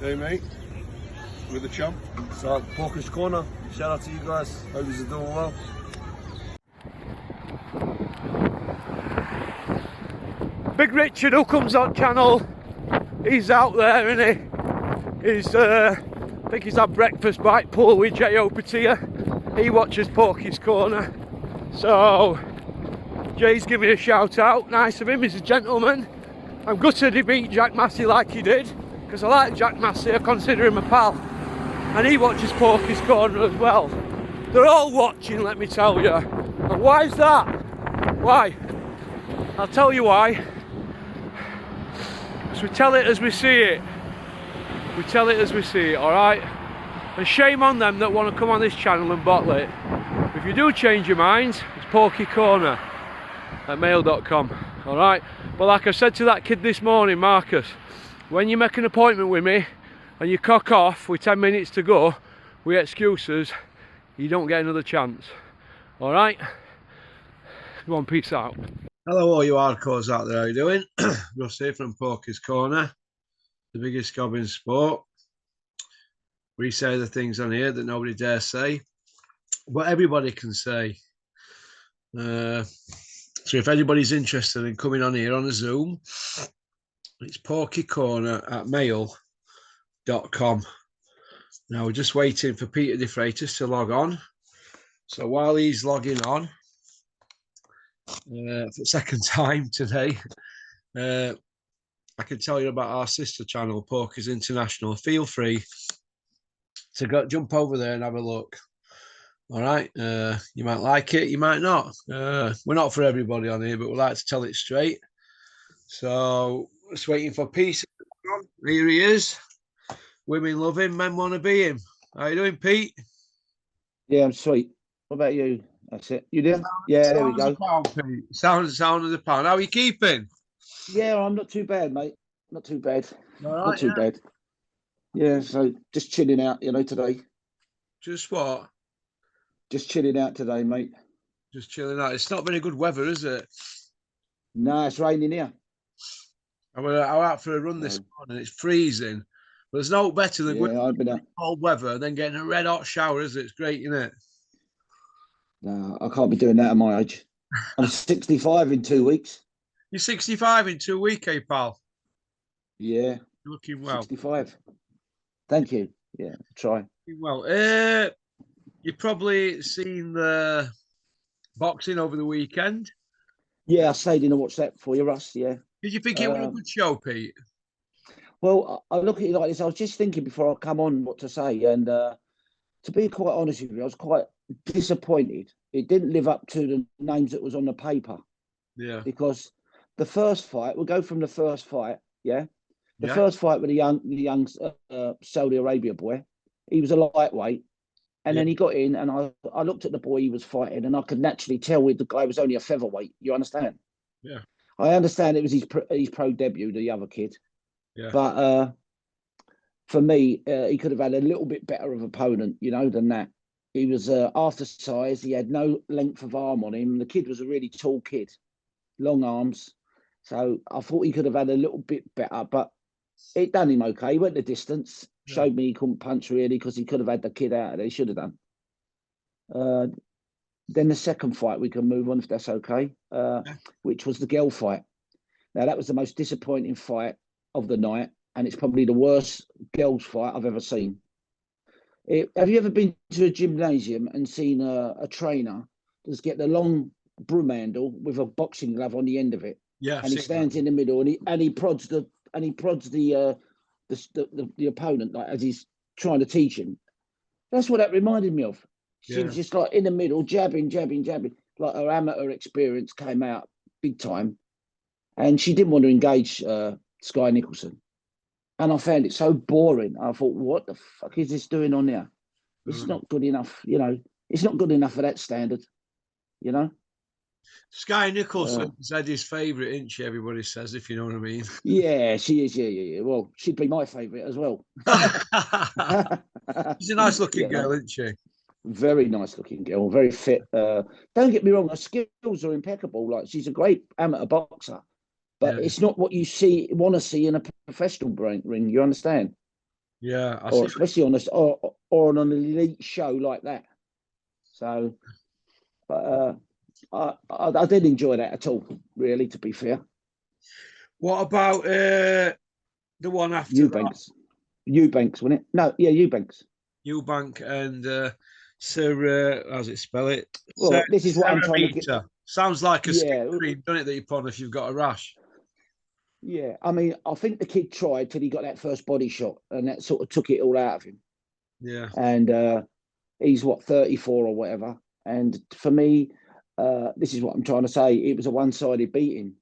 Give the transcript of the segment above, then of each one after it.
Hey mate, with the champ. So, Porky's Corner, shout out to you guys, hope you're doing well. Big Richard, who comes on channel, he's out there, isn't he? He's, I think he's had breakfast bite pool with Jai Opetaia. He watches Porky's Corner. So, Jay's giving a shout out. Nice of him, he's a gentleman. I'm gutted he beat Jack Massie like he did, because I like Jack Massie, I consider him a pal. And he watches Porky's Corner as well. They're all watching, let me tell you. And why is that? Why? I'll tell you why. So we tell it as we see it. We tell it as we see it, alright? And shame on them that want to come on this channel and bottle it. If you do change your minds, it's Porky Corner at mail.com, alright? But like I said to that kid this morning, Marcus, when you make an appointment with me and you cock off with 10 minutes to go with excuses, you don't get another chance, alright? Go on, peace out. Hello all you hardcores out there, how you doing? Russ here from Porky's Corner, the biggest gob in sport. We say the things on here that nobody dare say, but everybody can say. So if anybody's interested in coming on here on a Zoom, it's Porky Corner at mail.com. Now we're just waiting for Peter Defreitas to log on. So while he's logging on, for the second time today, I can tell you about our sister channel, Porky's International. Feel free to jump over there and have a look. All right, you might like it, you might not. We're not for everybody on here, but we like to tell it straight. So just waiting for peace. Here he is. Women love him, men want to be him. How you doing, Pete? Yeah, I'm sweet. What about you? That's it. You there? Yeah, there we go. Sound of the pound. How are you keeping? Yeah, I'm not too bad, mate. Not too bad. All right, not too bad. Yeah, so just chilling out, today. Just what? Just chilling out today, mate. Just chilling out. It's not very good weather, is it? No, it's raining here. I went out for a run this morning. It's freezing. But there's no better than I've been out. Cold weather and then getting a red hot shower, is it? It's great, isn't it? No, I can't be doing that at my age. I'm 65 in 2 weeks. You're 65 in 2 weeks, eh, pal? Yeah. You're looking well. 65. Thank you. Yeah, try. Well, you've probably seen the boxing over the weekend. Yeah, I stayed in and watched that for you, Russ. Yeah. Did you think it was a good show, Pete? Well, I look at it like this. I was just thinking before I come on what to say. And to be quite honest with you, I was quite disappointed. It didn't live up to the names that was on the paper. Yeah. Because the first fight, we'll go from the first fight, yeah? The first fight with the young Saudi Arabia boy, he was a lightweight. And then he got in, and I looked at the boy he was fighting, and I could naturally tell the guy was only a featherweight. You understand? Yeah. I understand it was his pro debut, the other kid. Yeah. But for me, he could have had a little bit better of opponent, than that. He was after size. He had no length of arm on him. The kid was a really tall kid, long arms. So I thought he could have had a little bit better, but it done him okay. He went the distance, showed me he couldn't punch really because he could have had the kid out of there. He should have done. Then the second fight, we can move on if that's okay, which was the girl fight. Now, that was the most disappointing fight of the night, and it's probably the worst girls fight I've ever seen. Have you ever been to a gymnasium and seen a trainer just get the long broom handle with a boxing glove on the end of it? Yeah. And he stands in the middle and he prods the opponent like as he's trying to teach him. That's what that reminded me of. She was just like in the middle, jabbing. Like her amateur experience came out big time. And she didn't want to engage Sky Nicholson. And I found it so boring. I thought, what the fuck is this doing on there? It's not good enough, It's not good enough for that standard, Sky Nicholson said his favourite, isn't she? Everybody says, if you know what I mean. Yeah, she is. Yeah. Well, she'd be my favourite as well. She's a nice looking girl, isn't she? Very nice looking girl, very fit. Don't get me wrong, her skills are impeccable. Like, she's a great amateur boxer. But it's not what you want to see in a professional ring. You understand? Yeah, I or see. especially on this or on an elite show like that. So, but I didn't enjoy that at all, really, to be fair. What about the one after Eubanks, wasn't it? No, yeah, Eubanks. Eubank and Sir, how's it spell it? Well, this is what I'm trying to get. Sounds like a skin Yeah, cream, doesn't it, that you put on if you've got a rash? yeah. I mean, I think the kid tried till he got that first body shot, and that sort of took it all out of him. Yeah. And he's what, 34 or whatever. And for me, this is what I'm trying to say. It was a one-sided beating.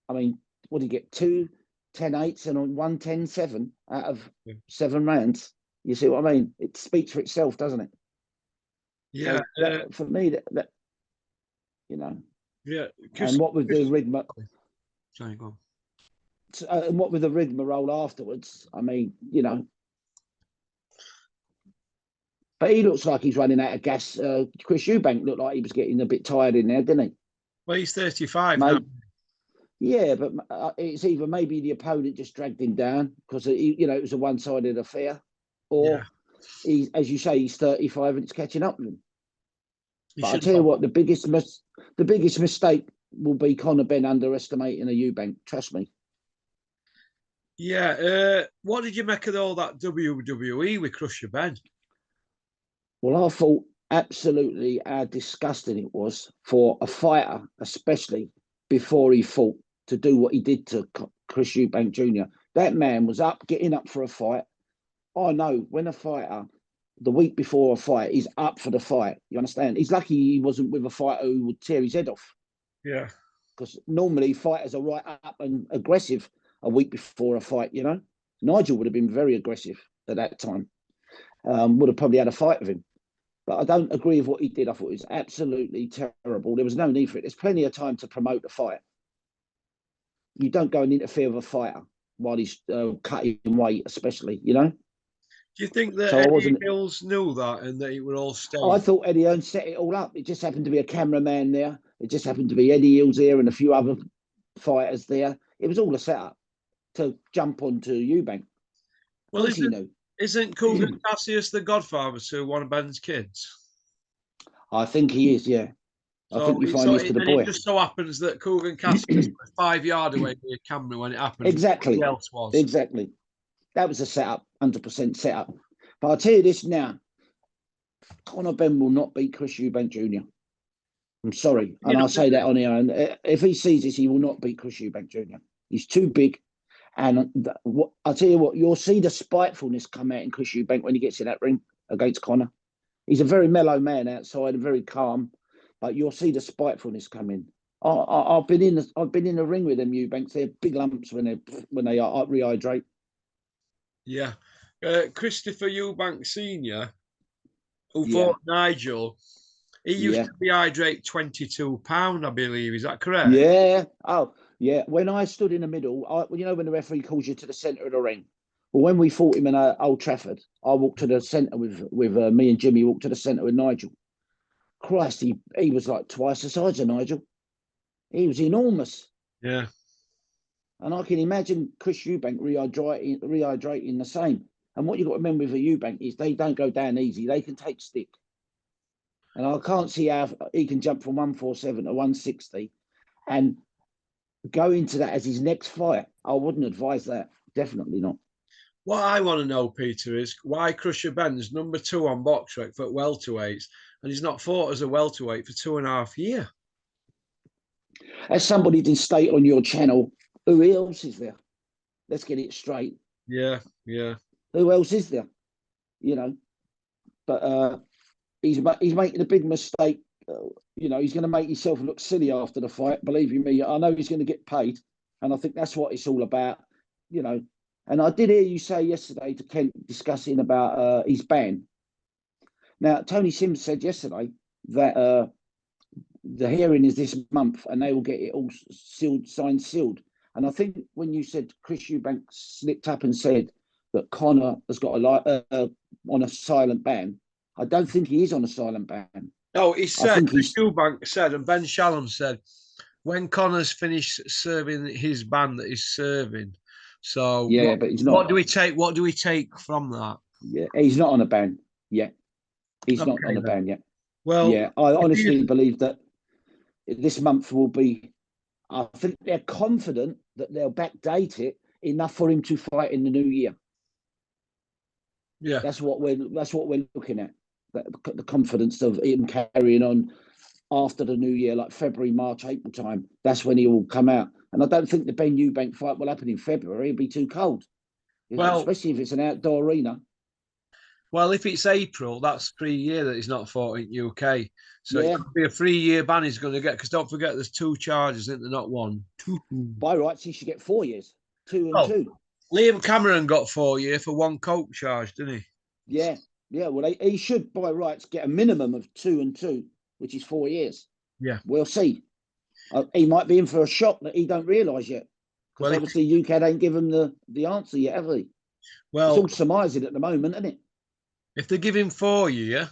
I mean, what did he get? 2 10-8s and 1 10-7 out of 7 rounds. You see what I mean? It speaks for itself, doesn't it? Yeah. So for me, that you know. Yeah. And what with the rigmarole? Sorry, go on. And what with the rigmarole afterwards? I mean, you know. But he looks like he's running out of gas. Chris Eubank looked like he was getting a bit tired in there, didn't he? Well, he's 35 now. Yeah, but it's either maybe the opponent just dragged him down because it was a one-sided affair, or he, as you say, he's 35 and it's catching up with him. But I tell you what, the biggest mistake will be Conor Ben underestimating a Eubank. Trust me. Yeah. What did you make of all that WWE with Crusher Ben? Well, I thought absolutely how disgusting it was for a fighter, especially before he fought, to do what he did to Chris Eubank Jr. That man was getting up for a fight. I know when a fighter, the week before a fight, is up for the fight. You understand? He's lucky he wasn't with a fighter who would tear his head off. Yeah. Because normally fighters are right up and aggressive a week before a fight, you know. Nigel would have been very aggressive at that time. Would have probably had a fight with him. But I don't agree with what he did. I thought it was absolutely terrible. There was no need for it. There's plenty of time to promote the fight. You don't go and interfere with a fighter while he's cutting weight, especially, you know. Do you think that Eddie Hills knew that and that it were all staged? I thought Eddie Hearn set it all up. It just happened to be a cameraman there. It just happened to be Eddie Hills there and a few other fighters there. It was all a setup to jump onto Eubank. Well, isn't Cougar Cassius the godfather to one of Ben's kids? I think he is, yeah. I think you find this to the boy. It just so happens that Cougar Cassius was 5 yards away with a camera when it happened. Exactly. Who else was? Exactly. That was a setup, 100% setup. But I'll tell you this now. Conor Ben will not beat Chris Eubank Jr. I'm sorry. And I'll say that on here. And if he sees this, he will not beat Chris Eubank Jr. He's too big. And I'll tell you what, you'll see the spitefulness come out in Chris Eubank when he gets in that ring against Conor. He's a very mellow man outside and very calm, but you'll see the spitefulness come in. I've been in the ring with them Eubanks. They're big lumps when they rehydrate. Yeah. Christopher Eubank Sr., who fought Nigel, he used to rehydrate 22 pounds, I believe. Is that correct? Yeah. Oh, yeah. When I stood in the middle, you know when the referee calls you to the centre of the ring? Well, when we fought him in Old Trafford, I walked to the centre with me and Jimmy walked to the centre with Nigel. Christ, he was like twice the size of Nigel. He was enormous. Yeah. And I can imagine Chris Eubank rehydrating the same. And what you've got to remember with a Eubank is they don't go down easy. They can take stick. And I can't see how he can jump from 147 to 160 and go into that as his next fight. I wouldn't advise that. Definitely not. What I want to know, Peter, is why Crusher Ben's number 2 on BoxRec for welterweights and he's not fought as a welterweight for 2.5 years. As somebody did state on your channel, who else is there? Let's get it straight. Yeah, yeah. Who else is there? You know, but he's making a big mistake. You know, he's going to make himself look silly after the fight. Believe you me, I know he's going to get paid, and I think that's what it's all about. You know, and I did hear you say yesterday to Kent discussing about his ban. Now, Tony Sims said yesterday that the hearing is this month, and they will get it all signed, sealed. And I think when you said Chris Eubank slipped up and said that Conor has got on a silent ban, I don't think he is on a silent ban. No, he said, Chris Eubank said, and Ben Shalom said, when Conor's finished serving his ban that he's serving, So Yeah, but he's not. What do we take? What do we take from that? Yeah, he's not on a ban yet. He's not Okay, on a then. ban yet. Well, Yeah, I honestly believe that this month will be. I think they're confident that they'll backdate it enough for him to fight in the new year. yeah. That's what we're looking at. The confidence of him carrying on after the new year, like February, March, April time. That's when he will come out. And I don't think the Ben Eubank fight will happen in February. It'll be too cold. Well, especially if it's an outdoor arena. Well, if it's April, that's 3 years that he's not fought in UK. So Yeah. it could be a 3-year ban he's going to get, because don't forget there's 2 charges, isn't there? Not 1. 2. By rights, he should get 4 years. 2 and 2. Liam Cameron got 4 years for 1 coke charge, didn't he? Yeah. Yeah. Well, he should, by rights, get a minimum of 2 and 2, which is 4 years. Yeah. We'll see. He might be in for a shock that he don't realise yet. Because obviously UK ain't given the answer yet, have they? Well, it's all surmising at the moment, isn't it? If they give him 4 years,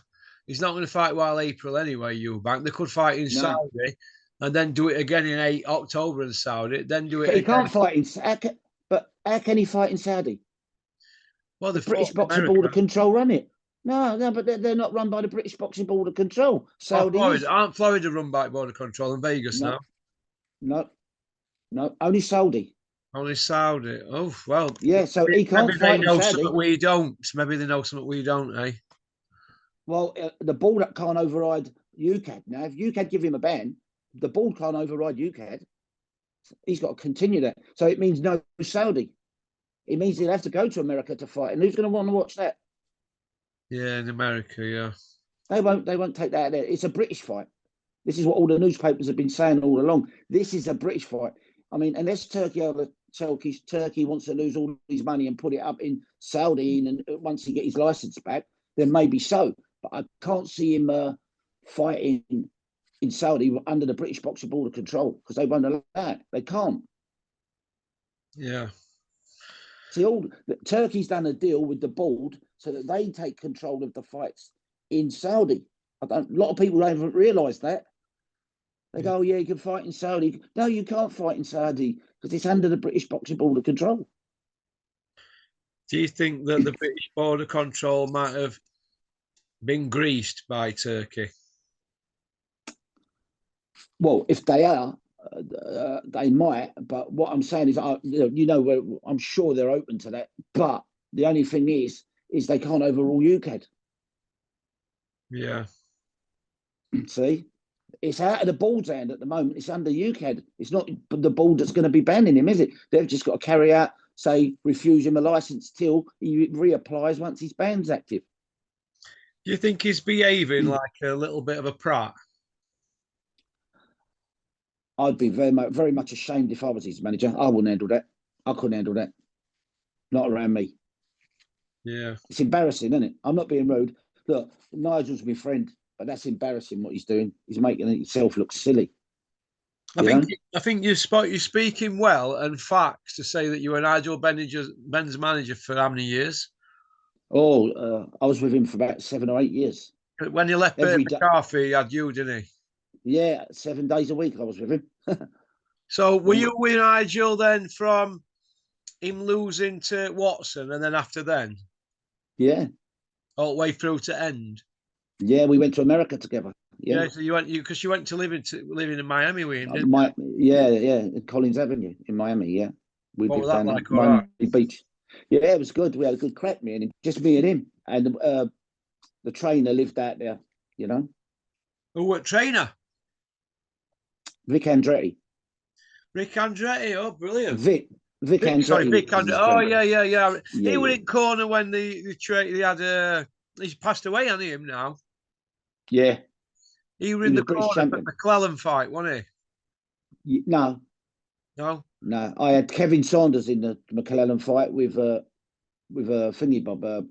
he's not going to fight while April anyway, Eubank. They could fight in Saudi and then do it again in October in Saudi, then do it But he again. can't fight in but how can he fight in Saudi? Well, the British Boxing Board of Control run it. No, but they're not run by the British Boxing Board of Control. Saudi aren't Florida run by Board of Control in Vegas now? No, only Saudi. Only Saudi. Oh, well. Yeah, so he can't fight in Saudi. Something we don't. Maybe they know something we don't, eh? Well, the board can't override UCAD. Now, if UCAD give him a ban, the board can't override UCAD. He's got to continue that. So it means no Saudi. It means he'll have to go to America to fight. And who's going to want to watch that? Yeah, in America, yeah. They won't take that out there. It's a British fight. This is what all the newspapers have been saying all along. This is a British fight. I mean, unless Turkey wants to lose all his money and put it up in Saudi, and once he get his license back, then maybe so. But I can't see him fighting in Saudi under the British Boxing Board of Control, because they won't allow that. They can't. Yeah. See, Turkey's done a deal with the board so that they take control of the fights in Saudi. A lot of people haven't realised that. They go, oh, yeah, you can fight in Saudi. No, you can't fight in Saudi because it's under the British Boxing Board of Control. Do you think that the British Board of Control might have been greased by Turkey? Well, if they are, they might. But what I'm saying is, I'm sure they're open to that. But the only thing is they can't overrule UCAD. Yeah. See? It's out of the board's hand at the moment. It's under UCAD. It's not the board that's going to be banning him, is it? They've just got to carry out, say, refuse him a license till he reapplies once his ban's active. Do you think he's behaving like a little bit of a prat? I'd be very much ashamed if I was his manager. I wouldn't handle that. I couldn't handle that. Not around me. Yeah. It's embarrassing, isn't it? I'm not being rude. Look, Nigel's my friend. But that's embarrassing what he's doing. He's making himself look silly. I think you're speaking well and facts to say that you were Nigel Ben's manager for how many years? Oh, I was with him for about 7 or 8 years. When he left McCarthy, he had you, didn't he? Yeah, 7 days a week I was with him. So were you with Nigel then from him losing to Watson and then after then? Yeah. All the way through to end? Yeah, we went to America together. Yeah, so you went to living in Miami with him, didn't you? Yeah, Collins Avenue in Miami. Yeah, what was that like? Miami Beach. Yeah, it was good. We had a good crack, me and him, just me and him, and the trainer lived out there. You know. Oh, what trainer? Vic Andretti. Rick Andretti. Oh, brilliant. Vic Andretti. Sorry, Vic Andretti. Oh, yeah. He was in corner when they had he's passed away, hasn't he, him now? Yeah. He was in the corner for the McClellan fight, wasn't he? No. I had Kevin Saunders in the McClellan fight with thingy Bob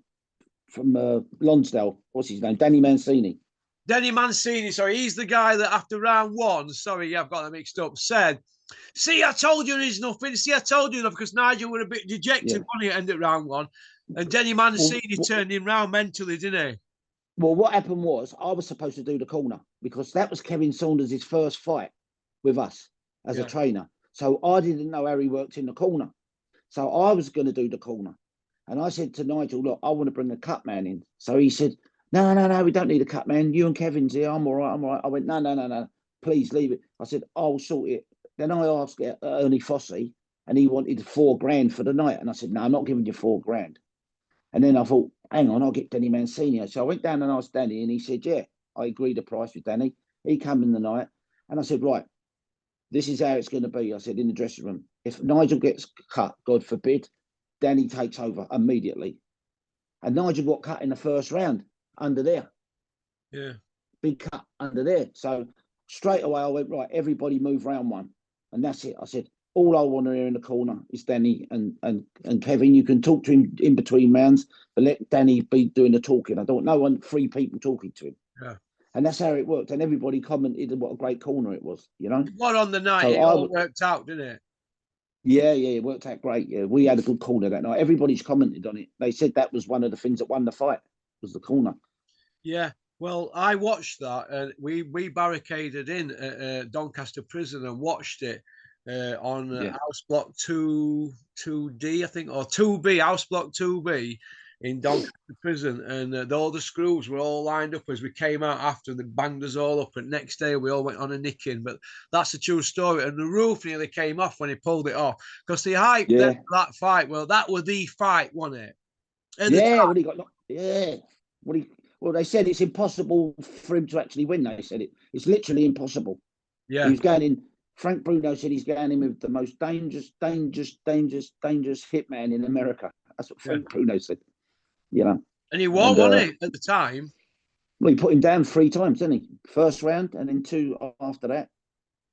from Lonsdale. What's his name? Danny Mancini. Sorry, he's the guy that after round 1, sorry, I've got that mixed up, said, see, I told you there's nothing. See, I told you enough, because Nigel was a bit dejected when he ended round 1. And Danny Mancini turned him round mentally, didn't he? Well, what happened was I was supposed to do the corner because that was Kevin Saunders' first fight with us as a trainer. So I didn't know how he worked in the corner. So I was going to do the corner. And I said to Nigel, look, I want to bring a cut man in. So he said, no, we don't need a cut man. You and Kevin's here. I'm all right. I went, no. Please leave it. I said, I'll sort it. Then I asked Ernie Fossey, and he wanted $4,000 for the night. And I said, no, I'm not giving you $4,000. And then I thought, hang on, I'll get Danny Mancini. So I went down and asked Danny, and he said, yeah, I agreed the price with Danny. He came in the night, and I said, right, this is how it's going to be. I said, in the dressing room, if Nigel gets cut, God forbid, Danny takes over immediately. And Nigel got cut in the first round under there. Yeah. Big cut under there. So straight away I went, right, everybody move round one. And that's it. I said, all I want to hear in the corner is Danny and Kevin. You can talk to him in between rounds, but let Danny be doing the talking. I don't want three people talking to him. Yeah. And that's how it worked. And everybody commented what a great corner it was, you know? What on the night, so it all worked out, didn't it? Yeah, it worked out great. Yeah, we had a good corner that night. Everybody's commented on it. They said that was one of the things that won the fight, was the corner. Yeah, well, I watched that, and we barricaded in at Doncaster Prison and watched it on House Block 2D, I think, or 2B, House Block 2B in Doncaster Prison, and all the screws were all lined up as we came out after. They banged us all up, and next day we all went on a nicking. But that's a true story. And the roof nearly came off when he pulled it off, because the hype that fight, well, that was the fight, wasn't it? Well, they said it's impossible for him to actually win. They said it's literally impossible. Yeah, he was going in. Frank Bruno said he's going in with the most dangerous hitman in America. That's what Frank Bruno said. You know, and he won, wasn't he, at the time? Well, he put him down 3 times, didn't he? First round and then 2 after that.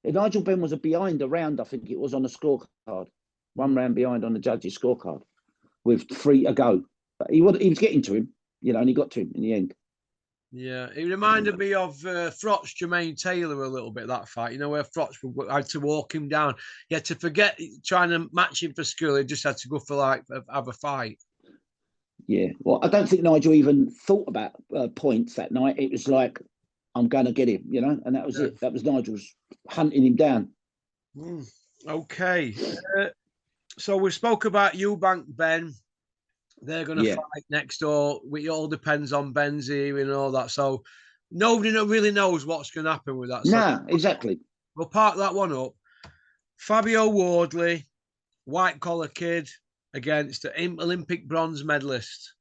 And Nigel Ben was behind a round, I think it was, on the scorecard. 1 round behind on the judges' scorecard with 3 to go. But he was getting to him, you know, and he got to him in the end. Yeah, it reminded me of Frotch Jermaine Taylor a little bit, that fight. You know, where Frotch had to walk him down. He had to forget trying to match him for skill. He just had to go for, have a fight. Yeah, well, I don't think Nigel even thought about points that night. It was like, I'm going to get him, you know, and that was it. That was Nigel's hunting him down. Okay. So we spoke about Eubank, Ben. They're going to fight next door. It all depends on Ben's here and all that. So nobody really knows what's going to happen with that. No, exactly. We'll park that one up. Fabio Wardley, white collar kid, against the Olympic bronze medalist.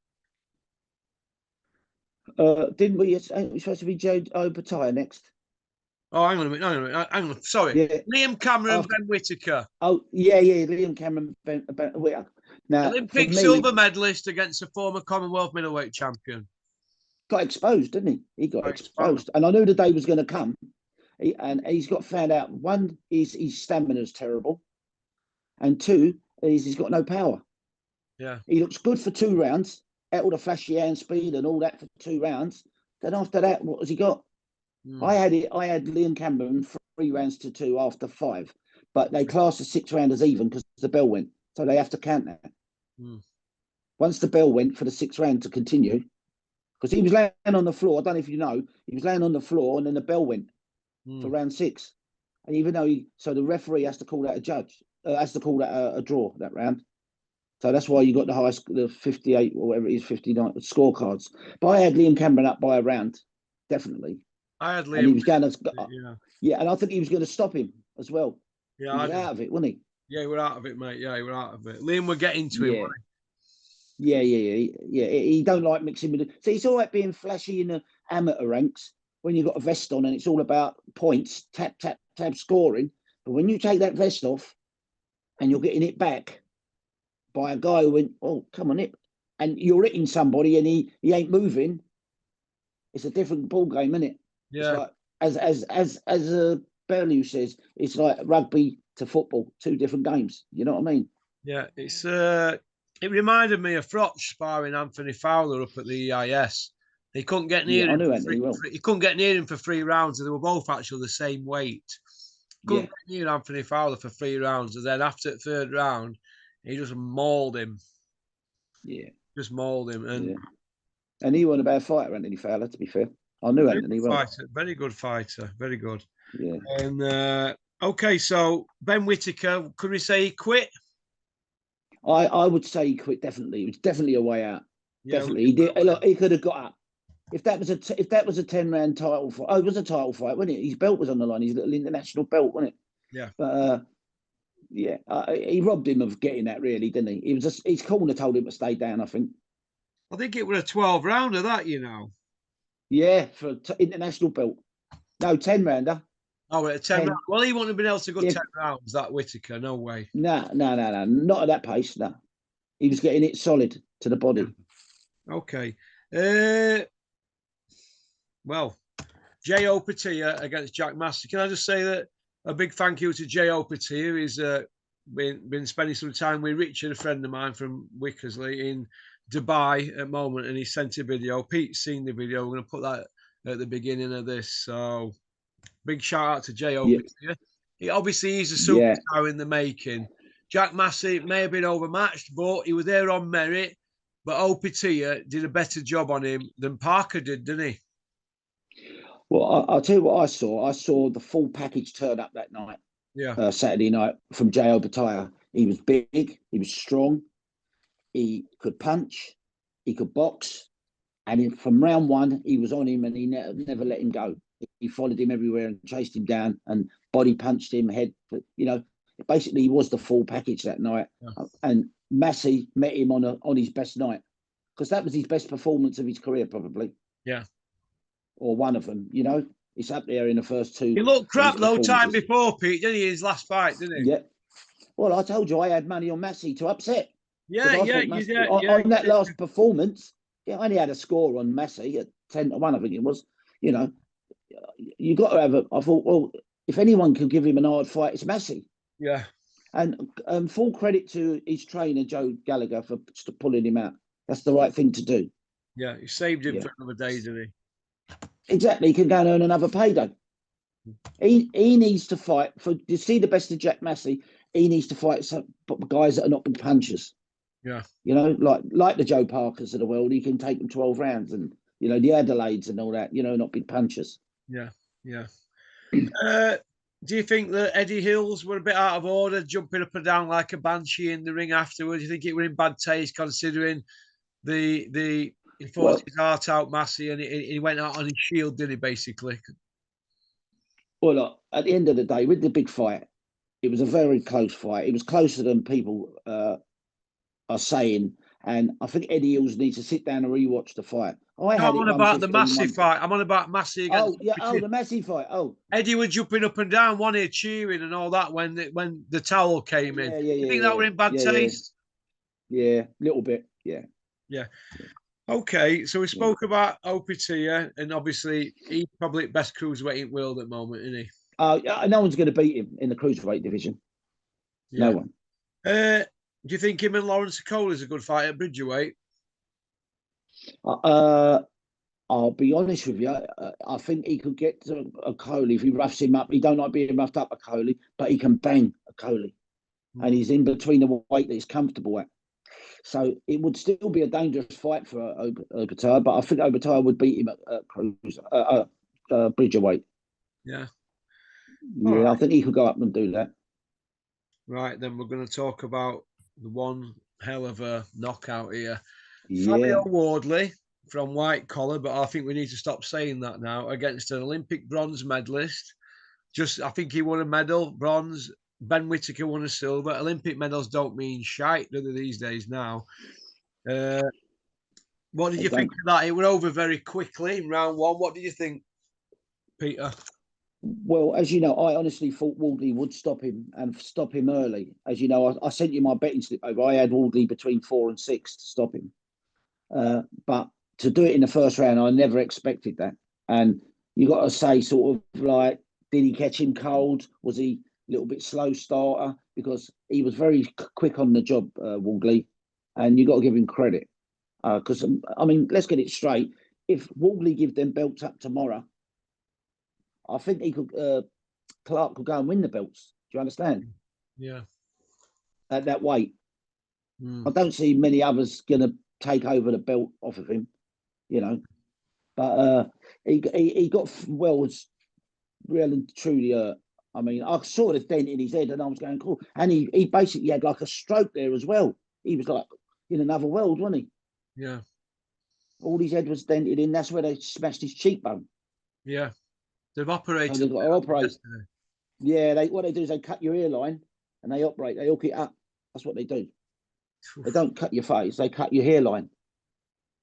Didn't we? We're supposed to be Jai Opetaia next. Oh, hang on a minute. Hang on. Sorry. Yeah. Liam Cameron, Ben Whitaker. Oh, yeah. Liam Cameron, Ben Whitaker. Now, Olympic silver medalist against a former Commonwealth middleweight champion. Got exposed, didn't he? He got exposed. And I knew the day was going to come. And he's got found out. 1 is his stamina's terrible. And 2 is he's got no power. Yeah. He looks good for 2 rounds. All the flashy hand speed and all that for 2 rounds. Then after that, what has he got? I had Liam Cameron 3 rounds to 2 after 5, but they classed the 6th round as even because the bell went, so they have to count that. Once the bell went for the 6th round to continue, because he was laying on the floor. I don't know if you know, he was laying on the floor, and then the bell went for round 6, and even though so the referee has to call that has to call that a draw that round. So that's why you got the 58 or whatever it is, 59 scorecards. But I had Liam Cameron up by a round, definitely. I had Liam. And he was going to, and I think he was going to stop him as well. Yeah, he was out of it, wasn't he? Yeah, he was out of it, mate. Yeah, he was out of it. Liam were getting to him. Yeah. He don't like mixing with it. So it's all right being flashy in the amateur ranks when you've got a vest on and it's all about points, tap, scoring. But when you take that vest off and you're getting it back by a guy who went, oh, come on, and you're hitting somebody and he ain't moving, it's a different ball game, isn't it? Yeah. It's like, as Berlew says, it's like rugby to football, 2 different games. You know what I mean? Yeah, it's it reminded me of Frotch sparring Anthony Fowler up at the EIS. He couldn't get near him. He couldn't get near him for 3 rounds, and they were both actually the same weight. Couldn't get near Anthony Fowler for 3 rounds, and then after the 3rd round, he just mauled him. Yeah, just mauled him, and he wasn't a bad fighter, Anthony Fowler. To be fair, I knew Anthony well. Very good fighter, very good. Yeah. And okay, so Ben Whitaker, could we say he quit? I would say he quit definitely. It was definitely a way out. Yeah, Definitely, he did. Look, he could have got up. If that was a 10-round title fight, it was a title fight, wasn't it? His belt was on the line, his little international belt, wasn't it? Yeah. But yeah, he robbed him of getting that, really, didn't he? He was just, his corner told him to stay down, I think. I think it was a 12 rounder, that, you know. Yeah, for international belt. No, 10-rounder. Oh, at 10 rounds. Well, he wouldn't have been able to go Yeah. 10 rounds, that Whitaker. No way. No. Not at that pace, no. He was getting it solid to the body. Okay. Well, Jai Opetaia against Jack Massie. Can I just say that a big thank you to Jai Opetaia. He's been spending some time with Richard, a friend of mine from Wickersley in Dubai at the moment, and he sent a video. Pete's seen the video. We're going to put that at the beginning of this. So big shout out to Jai Opetaia. He's a superstar in the making. Jack Massie may have been overmatched, but he was there on merit. But Opetaia did a better job on him than Parker did, didn't he? Well, I'll tell you what I saw. I saw the full package turn up that night. Yeah. Saturday night from Jai Opetaia. He was big. He was strong. He could punch. He could box. And from round one, he was on him and he never let him go. He followed him everywhere and chased him down and body punched him, head. You know, basically he was the full package that night. Yeah. And Massie met him on his best night because that was his best performance of his career, probably. Yeah. Or one of them, you know. He's up there in the first two. He looked crap though time before, Pete, didn't he? His last fight, didn't he? Yeah. Well, I told you I had money on Massie to upset. Yeah. On that last performance, I only had a score on Massie at 10-1, I think it was. You know, you got to have I thought, well, if anyone could give him an hard fight, it's Massie. Yeah. And full credit to his trainer, Joe Gallagher, for pulling him out. That's the right thing to do. Yeah, he saved him for another day, didn't he? Exactly. He can go and earn another payday. He needs to fight for. You see the best of Jack Massie. He needs to fight some guys that are not big punchers. Yeah. You know, like the Joe Parkers of the world. He can take them 12 rounds, and you know the Adelaides and all that. You know, not big punchers. Yeah. Do you think that Eddie Hills were a bit out of order, jumping up and down like a banshee in the ring afterwards? Do you think it were in bad taste, considering he forced his heart out, Massie, and he went out on his shield, did he, basically? Well, look, at the end of the day, with the big fight, it was a very close fight. It was closer than people are saying. And I think Eddie Hills needs to sit down and rewatch the fight. I'm on about the Massie fight. I'm on about Massie against. The Massie fight. Oh, Eddie was jumping up and down, one ear cheering and all that when the towel came in. You think that were in bad taste? Yeah, little bit. Yeah. Okay, so we spoke about Opetaia, and obviously he's probably the best cruiserweight in the world at the moment, isn't he? No one's going to beat him in the cruiserweight division. Yeah. No one. Do you think him and Lawrence Cole is a good fight at Bridgerweight? I'll be honest with you. I think he could get to a Coley if he roughs him up. He don't like being roughed up a Coley, but he can bang a Coley. And he's in between the weight that he's comfortable at. So it would still be a dangerous fight for Opetaia, but I think Opetaia would beat him at Bridgerweight. Yeah. Right. I think he could go up and do that. Right, then we're going to talk about the one hell of a knockout here. Yeah. Fabio Wardley from White Collar, but I think we need to stop saying that now, against an Olympic bronze medalist. I think he won a medal, bronze. Ben Whitaker won a silver. Olympic medals don't mean shite, do they, these days now? What did you think of that? It went over very quickly in round one. What did you think, Peter? Well, as you know, I honestly thought Wardley would stop him and stop him early. As you know, I sent you my betting slip over. I had Wardley between 4 and 6 to stop him. But to do it in the first round, I never expected that. And you got to say, sort of like, did he catch him cold? Was he a little bit slow starter? Because he was very quick on the job, Wardley. And you got to give him credit. Because, I mean, let's get it straight. If Wardley give them belts up tomorrow, I think he could. Clark could go and win the belts. Do you understand? Yeah. At that weight, I don't see many others going to take over the belt off of him. You know, but he got was real and truly hurt. I mean, I saw the dent in his head, and I was going, cool. And he basically had like a stroke there as well. he was like in another world, wasn't he? Yeah. All his head was dented in. That's where they smashed his cheekbone. Yeah. They've So operated. they've got to operate. Yesterday. Yeah, what they do is they cut your hairline and they operate. They hook it up. That's what they do. They don't cut your face. They cut your hairline,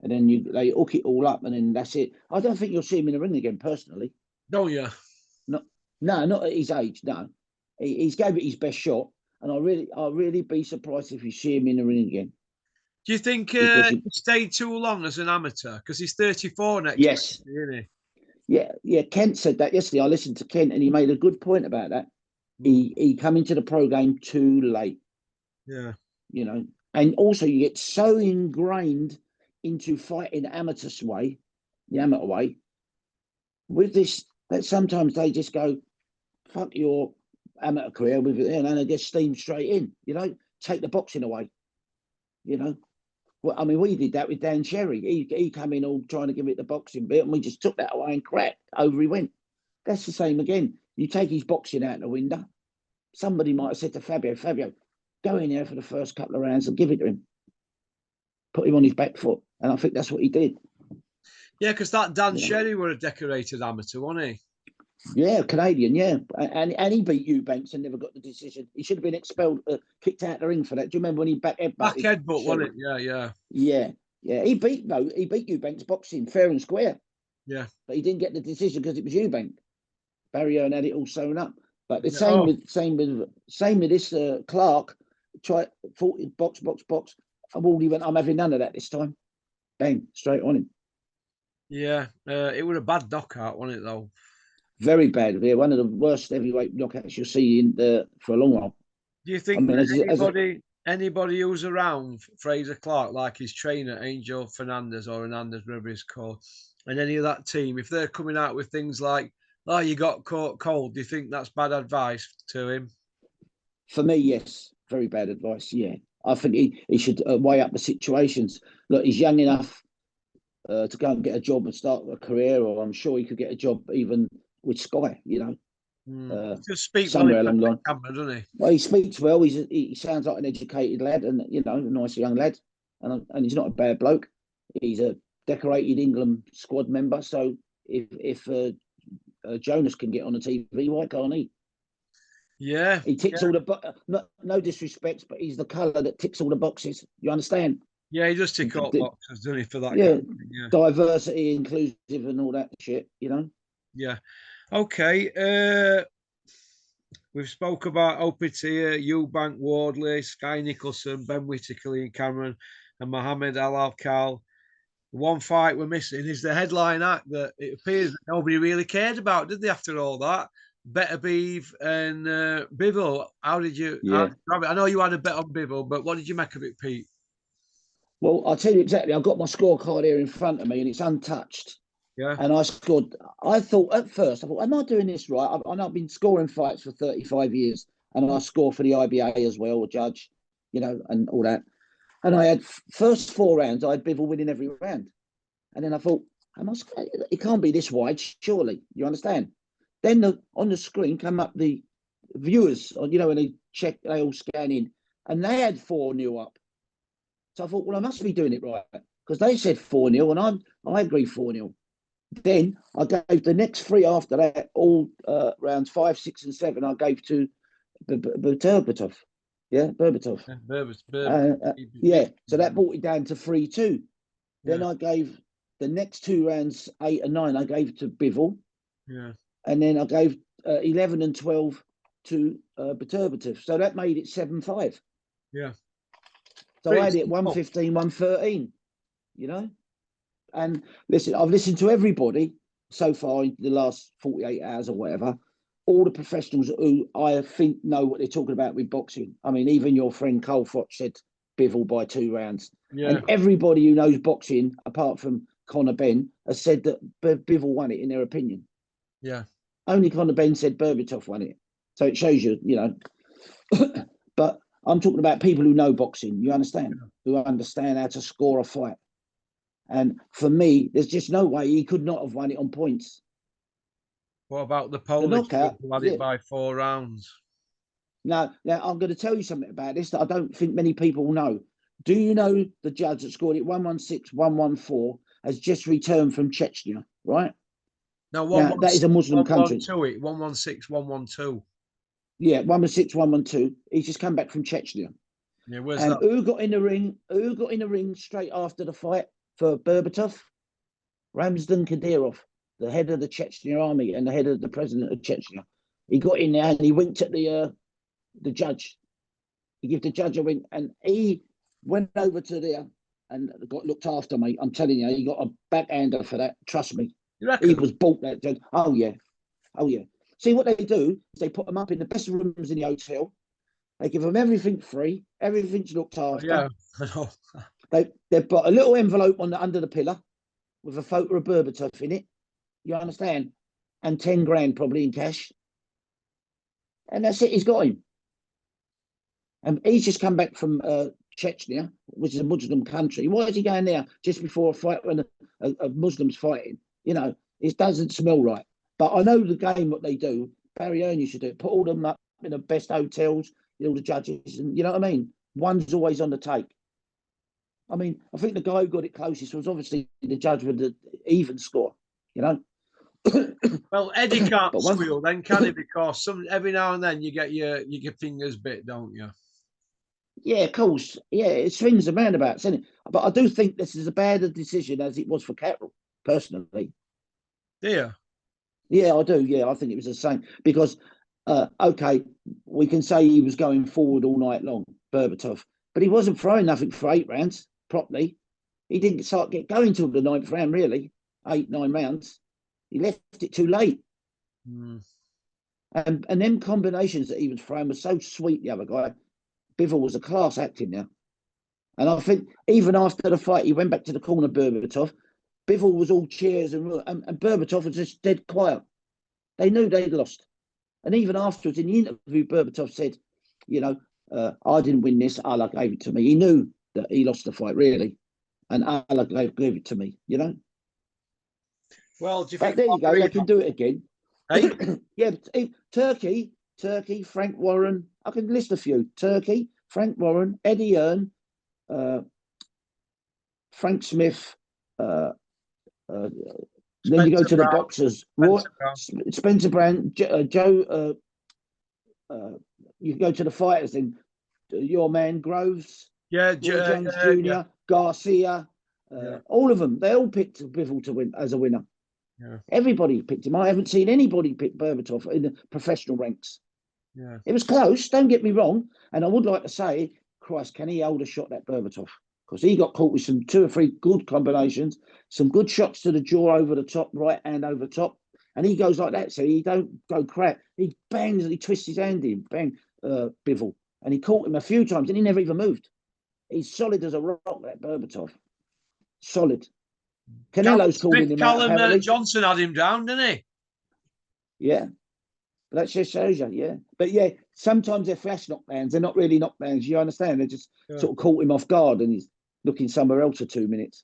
and then they hook it all up, and then that's it. I don't think you'll see him in the ring again, personally. Don't you? No, not at his age. No, he's gave it his best shot, and I'll really be surprised if you see him in the ring again. Do you think he stayed too long as an amateur? Because he's 34 next Yes. year, isn't he? Yeah. Kent said that yesterday. I listened to Kent, and he made a good point about that. He come into the pro game too late. Yeah. And also you get so ingrained into fighting the amateur way, with this, that sometimes they just go, fuck your amateur career with it, and they just steam straight in, take the boxing away. Well, I mean, we did that with Dan Sherry. He come in all trying to give it the boxing bit, and we just took that away and cracked. Over he went. That's the same again. You take his boxing out the window. Somebody might have said to Fabio, go in there for the first couple of rounds and give it to him. Put him on his back foot. And I think that's what he did. Yeah, because that Dan Sherry were a decorated amateur, wasn't he? Yeah, Canadian, yeah. And he beat Eubanks and never got the decision. He should have been expelled, kicked out the ring for that. Do you remember when he back headbutt? Back headbutt, wasn't it? Yeah. Yeah. He beat Eubanks boxing fair and square. Yeah. But he didn't get the decision because it was Eubank. Barry Hearn had it all sewn up. But the same with this Clark. Try 40 box. And Wardley went, I'm having none of that this time. Bang, straight on him. Yeah, it was a bad knockout, wasn't it, though? Very bad. Yeah, one of the worst heavyweight knockouts you'll see for a long while. Do you think anybody who's around Fraser Clark, like his trainer, Angel Fernandez or Hernandez, whatever he's called, and any of that team, if they're coming out with things like, oh, you got caught cold, do you think that's bad advice to him? For me, yes. Very bad advice, yeah. I think he should weigh up the situations. Look, he's young enough to go and get a job and start a career, or I'm sure he could get a job even with Sky, Just speak somewhere along the line. Camera, doesn't he? Well, he speaks well. He sounds like an educated lad, and a nice young lad, and he's not a bad bloke. He's a decorated England squad member. So if Jonas can get on the TV, why can't he? Yeah, he ticks all the no disrespect, but he's the colour that ticks all the boxes. You understand? Yeah, he does tick all boxes, doesn't he? For that, yeah, diversity, inclusive, and all that shit. Yeah. Okay. We've spoke about Opetaia, Eubank, Wardley, Sky Nicholson, Ben Whitaker, and Cameron, and Mohammed Al-Alkal. One fight we're missing is the headline act that it appears that nobody really cared about, did they? After all that, Beterbiev and Bivol. How did you? Yeah. I know you had a bet on Bivol, but what did you make of it, Pete? Well, I'll tell you exactly. I've got my scorecard here in front of me, and it's untouched. Yeah. And I scored. I thought at first, am I doing this right? I've been scoring fights for 35 years, and I score for the IBA as well, or judge, and all that. And I had first 4 rounds, I had Bivol winning every round. And then I thought, it can't be this wide, surely. You understand? Then on the screen come up the viewers, when they check, they all scan in, and they had 4-0 up. So I thought, well, I must be doing it right, because they said 4-0, and I agree 4-0. Then I gave the next 3 after that, all rounds 5, 6, and 7, I gave to Beterbiev. Yeah, Berbatov. Yeah, so that brought it down to 3-2. Then I gave the next 2 rounds, 8 and 9, I gave to Bivol. Yeah. And then I gave 11 and 12 to Beterbiev. So that made it 7-5. Yeah. So I had it 115, 113, And listen, I've listened to everybody so far in the last 48 hours or whatever. All the professionals who I think know what they're talking about with boxing. I mean, even your friend Cole Foch said Bivol by 2 rounds. Yeah. And everybody who knows boxing, apart from Conor Ben, has said that Bivol won it in their opinion. Yeah. Only Conor Ben said Berbatov won it. So it shows you, But I'm talking about people who know boxing, you understand? Yeah. Who understand how to score a fight. And for me, there's just no way he could not have won it on points. What about the Polish who had it by 4 rounds? Now, I'm going to tell you something about this that I don't think many people know. Do you know the judge that scored it 116-114 has just returned from Chechnya, right? No, Now, that is a Muslim country. 112 it, 116, 112. Yeah, 116-112. He's just come back from Chechnya. Yeah, where's And that? who got in the ring? Who got in the ring straight after the fight for Berbatov? Ramzan Kadyrov, the head of the Chechen army and the head of the president of Chechnya. He got in there and he winked at the judge. He gave the judge a wink, and he went over to there and got looked after, mate. I'm telling you, he got a backhander for that. Trust me. You reckon? He was bought, that judge. Oh yeah. See, what they do is they put them up in the best rooms in the hotel. They give them everything free. Everything's looked after. Yeah, I know. They put a little envelope under the pillar with a photo of Berbatov in it. You understand? And 10 grand probably in cash. And that's it. He's got him. And he's just come back from Chechnya, which is a Muslim country. Why is he going there just before a fight when a Muslim's fighting? You know, it doesn't smell right. But I know the game, what they do. Barry Earn used to do it. Put all them up in the best hotels, all the judges, and you know what I mean? One's always on the take. I mean, I think the guy who got it closest was obviously the judge with the even score, you know? Well, Eddie can't squeal then, can he? Because every now and then you get your fingers bit, don't you? Yeah, of course. Yeah, it swings and roundabouts, isn't it? But I do think this is a bad a decision as it was for Carroll, personally. Yeah. Yeah, I do. Yeah, I think it was the same. Because, okay, we can say he was going forward all night long, Berbatov, but he wasn't throwing nothing for 8 rounds properly. He didn't get going till the 9th round, really. 8, 9 rounds. He left it too late. Mm. And them combinations that he was throwing were so sweet, the other guy. Bivol was a class acting now. And I think even after the fight, he went back to the corner, Berbatov. Bivol was all cheers and Berbatov was just dead quiet. They knew they'd lost. And even afterwards, in the interview, Berbatov said, you know, I didn't win this. Allah gave it to me. He knew that he lost the fight, really. And Allah gave it to me, you know. Well, do you think there you go. They can do it again. Hey? Yeah, Turkey, Frank Warren. I can list a few. Turkey, Frank Warren, Eddie Earn, Frank Smith. Then you go to the boxers. Spencer Brown, Joe. You go to the fighters. Then your man Groves. Yeah, Jones Jr. Yeah. Garcia. All of them. They all picked Bivol to win as a winner. Yeah. Everybody picked him. I haven't seen anybody pick Berbatov in the professional ranks. Yeah. It was close, don't get me wrong. And I would like to say, Christ, can he hold a shot, that Berbatov? Because he got caught with some 2 or 3 good combinations, some good shots to the jaw over the top, right hand over top. And he goes like that, so he don't go crap. He bangs and he twists his hand in, bang, Bivol. And he caught him a few times and he never even moved. He's solid as a rock, that Berbatov. Solid. Canelo's calling him out. Callum Johnson had him down, didn't he? Yeah. But that just shows you, yeah. But yeah, sometimes they're flash knockdowns. They're not really knockdowns. You understand? They just sort of caught him off guard and he's looking somewhere else for 2 minutes.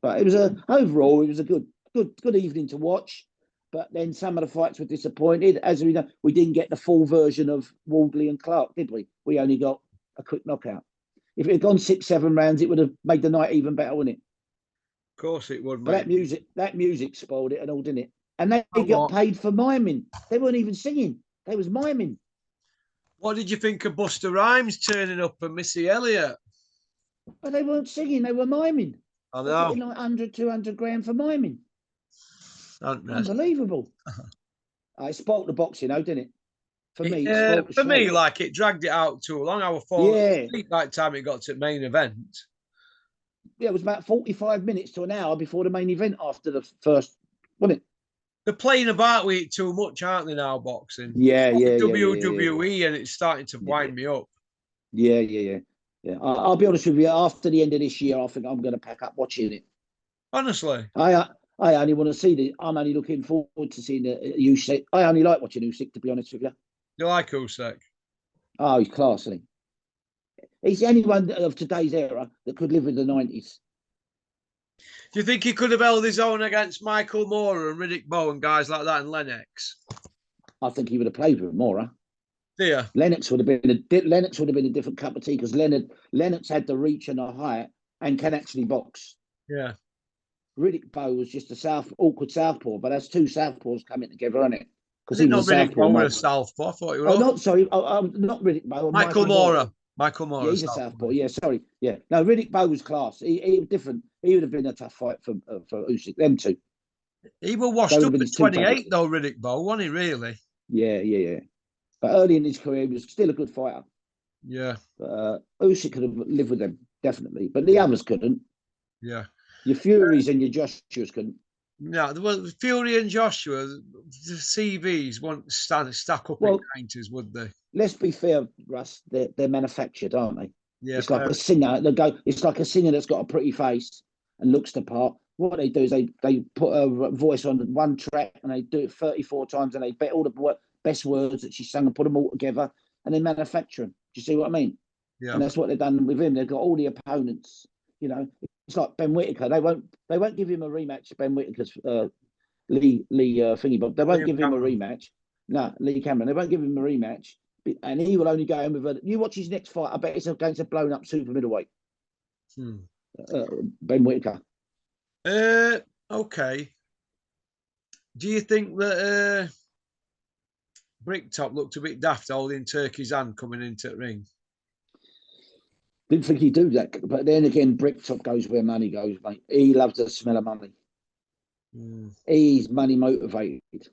But it was overall, it was a good evening to watch. But then some of the fights were disappointed. As we know, we didn't get the full version of Wardley and Clark, did we? We only got a quick knockout. If it had gone 6, 7 rounds, it would have made the night even better, wouldn't it? Of course it would, mate. But that music spoiled it and all, didn't it? And they got paid for miming. They weren't even singing. They was miming. What did you think of Buster Rhymes turning up and Missy Elliott? But they weren't singing. They were miming. I know. They're getting like 100, 200 grand for miming. Unbelievable. It spoilt the boxing, though, didn't it? For me, like it dragged it out too long. I was falling asleep by the time it got to the main event. Yeah, it was about 45 minutes to an hour before the main event after the first, wasn't it? They're playing about with it too much, aren't they now, boxing? Yeah. WWE, and it's starting to wind me up. Yeah. I'll be honest with you, after the end of this year, I think I'm going to pack up watching it. Honestly. I only want to see I'm only looking forward to seeing the Usyk. I only like watching Usyk, to be honest with you. You like Usyk? Oh, he's class, isn't he? He's the only one of today's era that could live in the 90s. Do you think he could have held his own against Michael Moore and Riddick Bowe and guys like that and Lennox? I think he would have played with Moore. Yeah. Lennox would have been a different cup of tea because Lennox had the reach and the height and can actually box. Yeah. Riddick Bowe was just a awkward southpaw, but that's two southpaws coming together, isn't it? I Because he didn't know was a Riddick southpaw. Bowe was a southpaw. I thought he was. Oh, not sorry. Not Riddick Bowe. Michael Mora. Michael Mora. Yeah, he's a southpaw. Yeah, sorry. Yeah, no, Riddick Bowe was class. He was different. He would have been a tough fight for Usyk. Them two. He was washed up at 28 though, Riddick Bowe, wasn't he? Really? Yeah. But early in his career, he was still a good fighter. Yeah. Usyk could have lived with them definitely, but the others couldn't. Yeah. Your Furies and your Joshua's couldn't. Yeah, well, Fury and Joshua, the CVs won't stack up in 90s, would they? Let's be fair, Russ. They're manufactured, aren't they? Yeah, it's like a singer. It's like a singer that's got a pretty face and looks the part. What they do is they put a voice on one track and they do it 34 times and they bet all the best words that she sang and put them all together and they manufacture them. Do you see what I mean? Yeah. And that's what they've done with him. They've got all the opponents. You know, it's like Ben Whitaker. They won't give him a rematch. Ben Whitaker's Lee thingy bob. They won't give him a rematch. No, Lee Cameron. They won't give him a rematch, and he will only go in with a. You watch his next fight. I bet it's against a blown up super middleweight. Ben Whitaker. Okay. Do you think that Bricktop looked a bit daft holding Turkey's hand coming into the ring? Didn't think he'd do that, but then again, Bricktop goes where money goes, mate. He loves the smell of money. He's money motivated.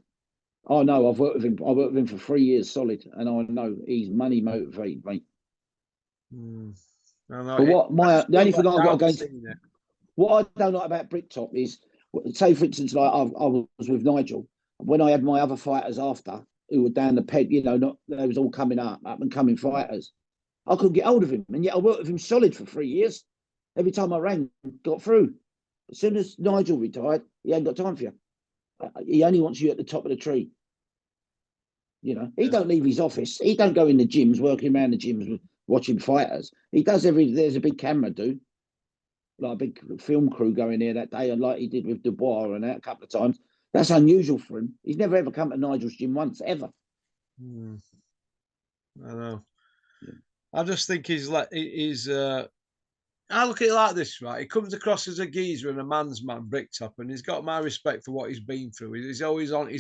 Oh no, I've worked with him. I worked with him for 3 years solid, and I know he's money motivated, mate. But the only thing I've got against what I don't like about Bricktop is, say for instance, like I was with Nigel when I had my other fighters after who were down the peg. You know, they was all coming up and coming fighters. I couldn't get hold of him, and yet I worked with him solid for 3 years. Every time I rang, got through. As soon as Nigel retired, he ain't got time for you. He only wants you at the top of the tree. You know, he don't leave his office. He don't go in the gyms, working around the gyms, watching fighters. He does there's a big camera dude, like a big film crew going there that day, and like he did with Dubois and that a couple of times. That's unusual for him. He's never ever come to Nigel's gym once, ever. I know. I just think he's I look at it like this, right? He comes across as a geezer and a man's man, Bricktop, and he's got my respect for what he's been through. He's always on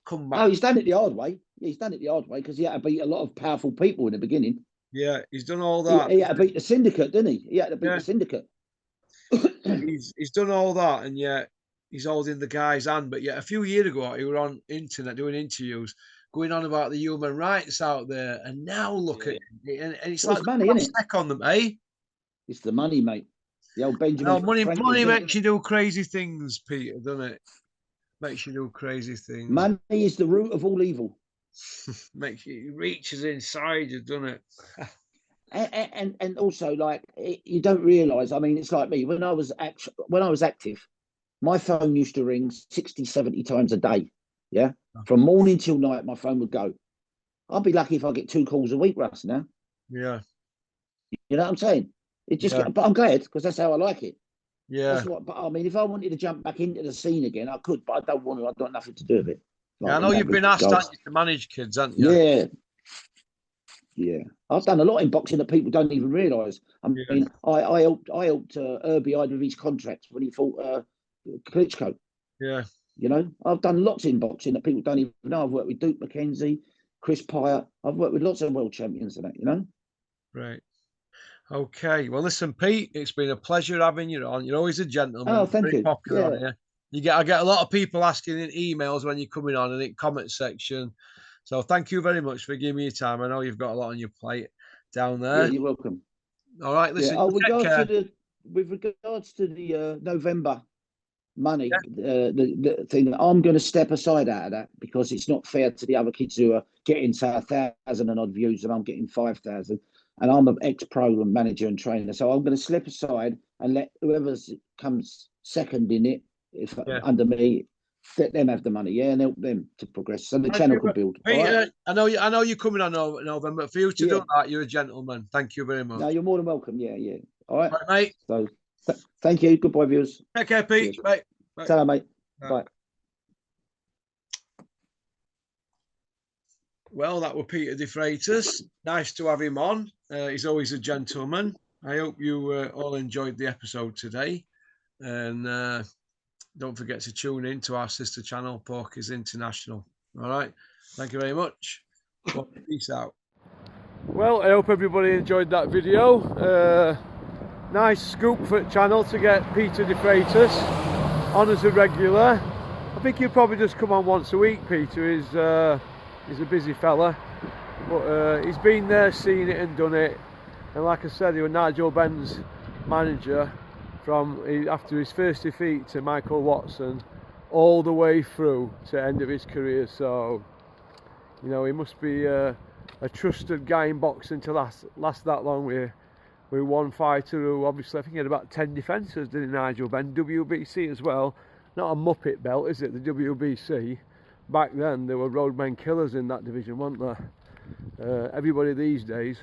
comeback. Oh, he's done it the hard way. He's done it the hard way because he had to beat a lot of powerful people in the beginning. Yeah, he's done all that. He had to beat the syndicate, didn't he? He had to beat the syndicate. he's done all that, and yet he's holding the guy's hand. But yet, a few years ago, he were on internet doing interviews, going on about the human rights out there, and now look at it, and it's like money, isn't it? On them, eh? It's the money, mate. The old Benjamin. Money makes you do crazy things, Peter, doesn't it? Makes you do crazy things. Money is the root of all evil. Makes you reaches inside you, doesn't it? And also, like, you don't realise. I mean, it's like me when I was active. My phone used to ring 60, 70 times a day. Yeah, from morning till night, my phone would go. I'd be lucky if I get 2 calls a week, Russ. Now. Yeah. You know what I'm saying? It just, but I'm glad because that's how I like it. Yeah. But I mean, if I wanted to jump back into the scene again, I could, but I don't want to. I've got nothing to do with it. Like, I know you've been asked to manage kids, haven't you? Yeah. I've done a lot in boxing that people don't even realise. I mean, I helped Herbie Hyde with his contracts when he fought Klitschko. Yeah. You know, I've done lots in boxing that people don't even know. I've worked with Duke McKenzie, Chris Pyatt. I've worked with lots of world champions and that. You know. Right. Okay. Well, listen, Pete, it's been a pleasure having you on. You're always a gentleman. Oh, thank you. Popular on here. I get a lot of people asking in emails when you're coming on and in comment section. So thank you very much for giving me your time. I know you've got a lot on your plate down there. Yeah, you're welcome. All right. Listen. With regards to the November money, the thing, I'm going to step aside out of that because it's not fair to the other kids who are getting, say, 1,000 and odd views and I'm getting 5,000. And I'm an ex-pro and manager and trainer. So I'm going to slip aside and let whoever comes second in it, under me, let them have the money, and help them to progress. So the channel can build. Peter, right? I know you're coming on November, but for you to do that, you're a gentleman. Thank you very much. No, you're more than welcome. Yeah. All right, mate. So thank you. Goodbye, viewers. Take care, Pete. Bye. Hello, mate. Bye. Well, that were Peter Defreitas. Nice to have him on. He's always a gentleman. I hope you all enjoyed the episode today. And don't forget to tune in to our sister channel, Porky's International. All right. Thank you very much. Well, peace out. Well, I hope everybody enjoyed that video. Nice scoop for the channel to get Peter Defreitas on as a regular. I think he'll probably just come on once a week. Peter is he's a busy fella, but he's been there, seen it and done it. And like I said, he was Nigel Ben's manager after his first defeat to Michael Watson all the way through to end of his career. So, you know, he must be a trusted guy in boxing to last that long with one fighter who obviously I think he had about 10 defences, didn't he, Nigel Ben? WBC as well. Not a muppet belt, is it? The WBC. Back then there were roadmen killers in that division, weren't there? Everybody these days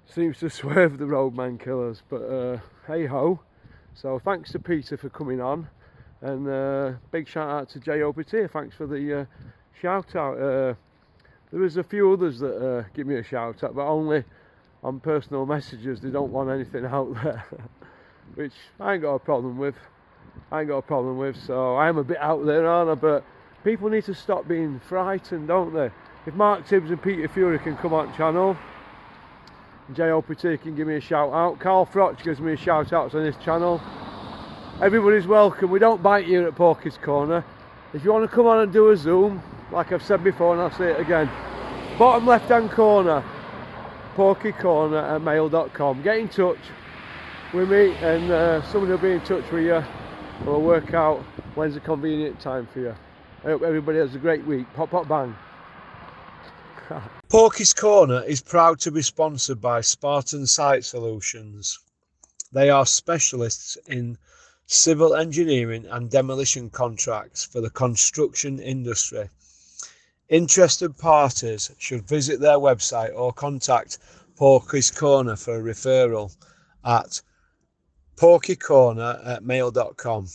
seems to swerve the roadman killers, but hey ho. So thanks to Peter for coming on, and big shout out to Jai Opetaia. Thanks for the shout out. There was a few others that give me a shout out, but only on personal messages. They don't want anything out there, which I ain't got a problem with. So I am a bit out there, aren't I? But people need to stop being frightened, don't they? If Mark Tibbs and Peter Fury can come on channel, Jai Opetaia can give me a shout out, Carl Froch gives me a shout out on his channel. Everybody's welcome. We don't bite here at Porky's Corner. If you want to come on and do a Zoom, like I've said before and I'll say it again, bottom left hand corner, porkycorner@mail.com. Get in touch with me and somebody will be in touch with you. We'll work out when's a convenient time for you. I hope everybody has a great week. Pop, pop, bang. Porky's Corner is proud to be sponsored by Spartan Site Solutions. They are specialists in civil engineering and demolition contracts for the construction industry. Interested parties should visit their website or contact Porky's Corner for a referral at porkycorner@mail.com.